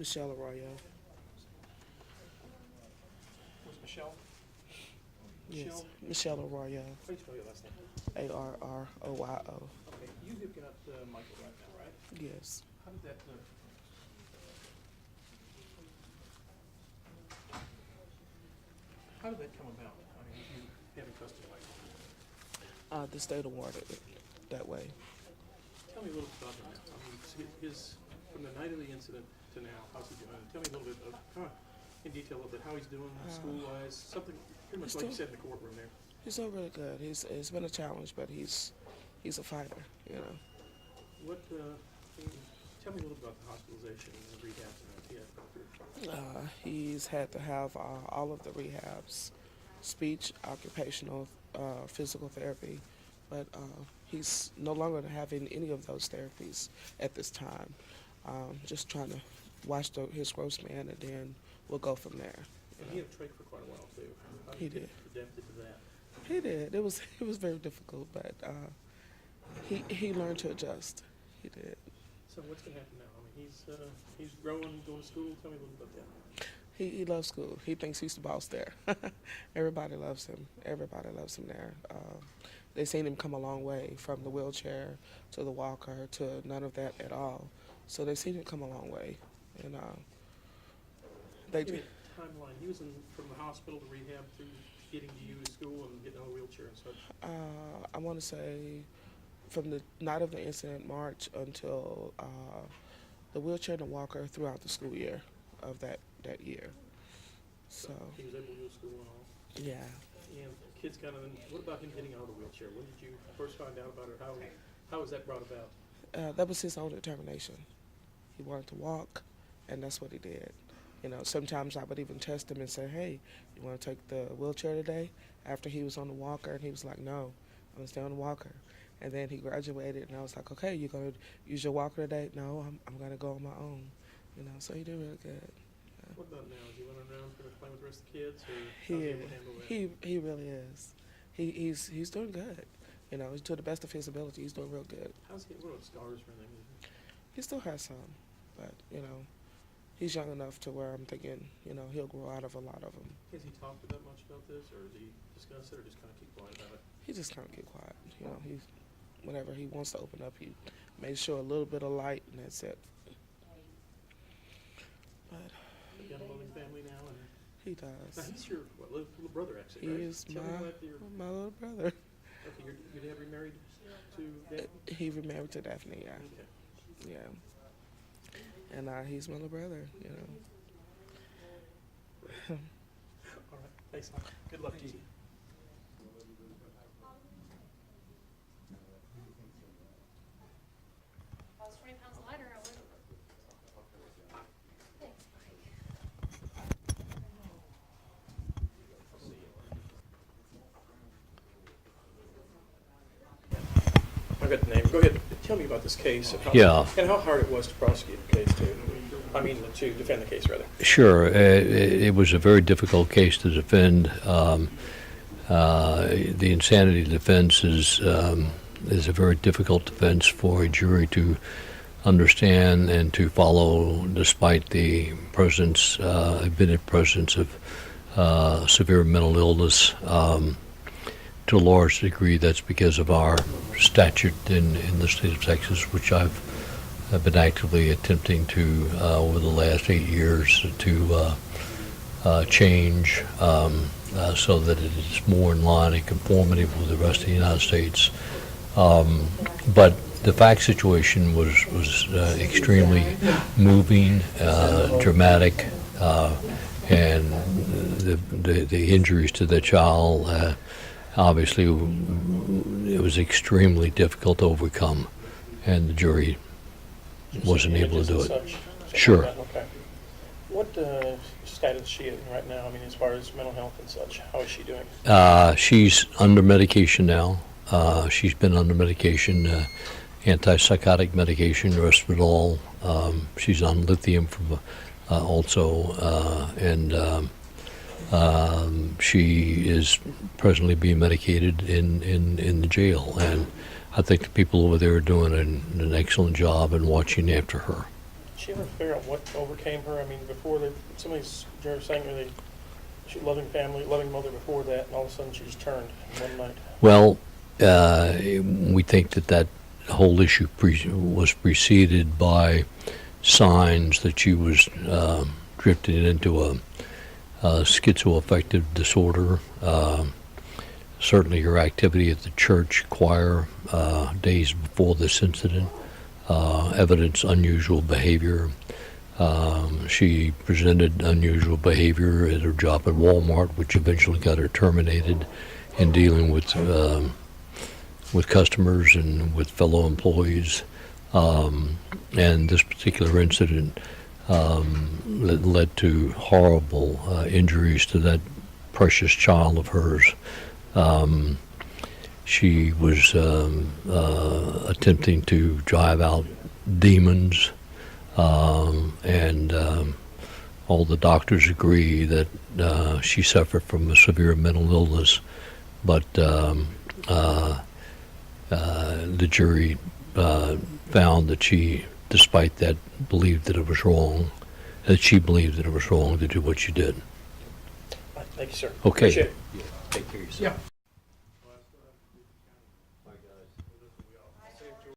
Michelle Arroyo. Who's Michelle? Yes, Michelle? Michelle Arroyo. How do you spell your last name? Arroyo. Okay, you have got Michael right now, right? Yes. How did that, how did that come about? I mean, you having custody of Michael? The state awarded it that way. Tell me a little bit about him. I mean, from the night of the incident to now, how's he doing? Tell me a little bit of, in detail a little bit, how he's doing school-wise, something pretty much like you said in the courtroom there. He's doing really good. It's been a challenge, but he's a fighter, you know. What, tell me a little about the hospitalization and the rehabs and that he had to go through. He's had to have all of the rehabs, speech, occupational, physical therapy, but he's no longer having any of those therapies at this time. Just trying to watch his gross man, and then we'll go from there. And he had a trach for quite a while too. How He did. Adapted to that. He did. It was very difficult, but he learned to adjust. He did. So what's going to happen now? I mean, he's growing, going to school. Tell me a little about that. He loves school. He thinks he's the boss there. Everybody loves him. Everybody loves him there. They've seen him come a long way from the wheelchair to the walker to none of that at all. So they've seen him come a long way, and they do. Timeline. He was from the hospital to rehab through getting to you to school and getting out of a wheelchair and such. I want to say from the night of the incident, March, until the wheelchair and the walker throughout the school year of that year. So he was able to go to school and all. Yeah. And kids kind of. What about him getting out of the wheelchair? When did you first find out about it? How was that brought about? That was his own determination. He wanted to walk, and that's what he did. You know, sometimes I would even test him and say, hey, you want to take the wheelchair today? After he was on the walker, and he was like, no, I'm going to stay on the walker. And then he graduated, and I was like, okay, you going to use your walker today? No, I'm going to go on my own. You know, so he did really good. Yeah. What about now? Is he running around trying to play with the rest of the kids? Or He how's he is. able to handle that? He really is. He's doing good. You know, to the best of his ability, he's doing real good. How's he? What about scars or anything? He still has some, but, you know, he's young enough to where I'm thinking, you know, he'll grow out of a lot of them. Has he talked that much about this, or has he discussed it, or just kind of keep quiet about it? He just kind of get quiet. You know, whenever he wants to open up, he may show a little bit of light, and that's it. But You've got a loving family now, and he now does. he's your little brother, actually, He right? is Tell me what your, my little brother. okay, your dad remarried to Dad? He remarried to Daphne, yeah. Okay. Yeah. And he's my little brother, you know. All right. Thanks. Good luck to you. I was 20 pounds lighter, I would. Thanks, I've got the name. Go ahead. Tell me about this case. And how hard it was to prosecute the case, too. To defend the case, rather. Sure. It was a very difficult case to defend. The insanity defense is a very difficult defense for a jury to understand and to follow, despite the admitted presence of severe mental illness. To a large degree, that's because of our statute in the state of Texas, which I've been actively attempting to, over the last 8 years, to change so that it is more in line and conformity with the rest of the United States. But the fact situation was extremely moving, dramatic, and the injuries to the child, obviously, it was extremely difficult to overcome, and the jury wasn't able to do it. Sure. Okay. What status is she in right now? I mean, as far as mental health and such, how is she doing? She's under medication now. She's been under medication, antipsychotic medication, Risperdal. She's on lithium also, and she is presently being medicated in the jail. And I think the people over there are doing an excellent job in watching after her. she ever figure out what overcame her? I mean, before somebody's saying she was a loving family, loving mother before that, and all of a sudden she just turned one night. Well, we think that whole issue was preceded by signs that she was drifted into a schizoaffective disorder. Certainly her activity at the church choir days before this incident evidenced unusual behavior. She presented unusual behavior at her job at Walmart, which eventually got her terminated in dealing with customers and with fellow employees. And this particular incident led to horrible injuries to that precious child of hers. She was attempting to drive out demons, and all the doctors agree that she suffered from a severe mental illness, but the jury found that she, despite that, believed that it was wrong, that she believed that it was wrong to do what she did. Thank you, sir. Okay. Appreciate it. Take care of yourself. Yeah.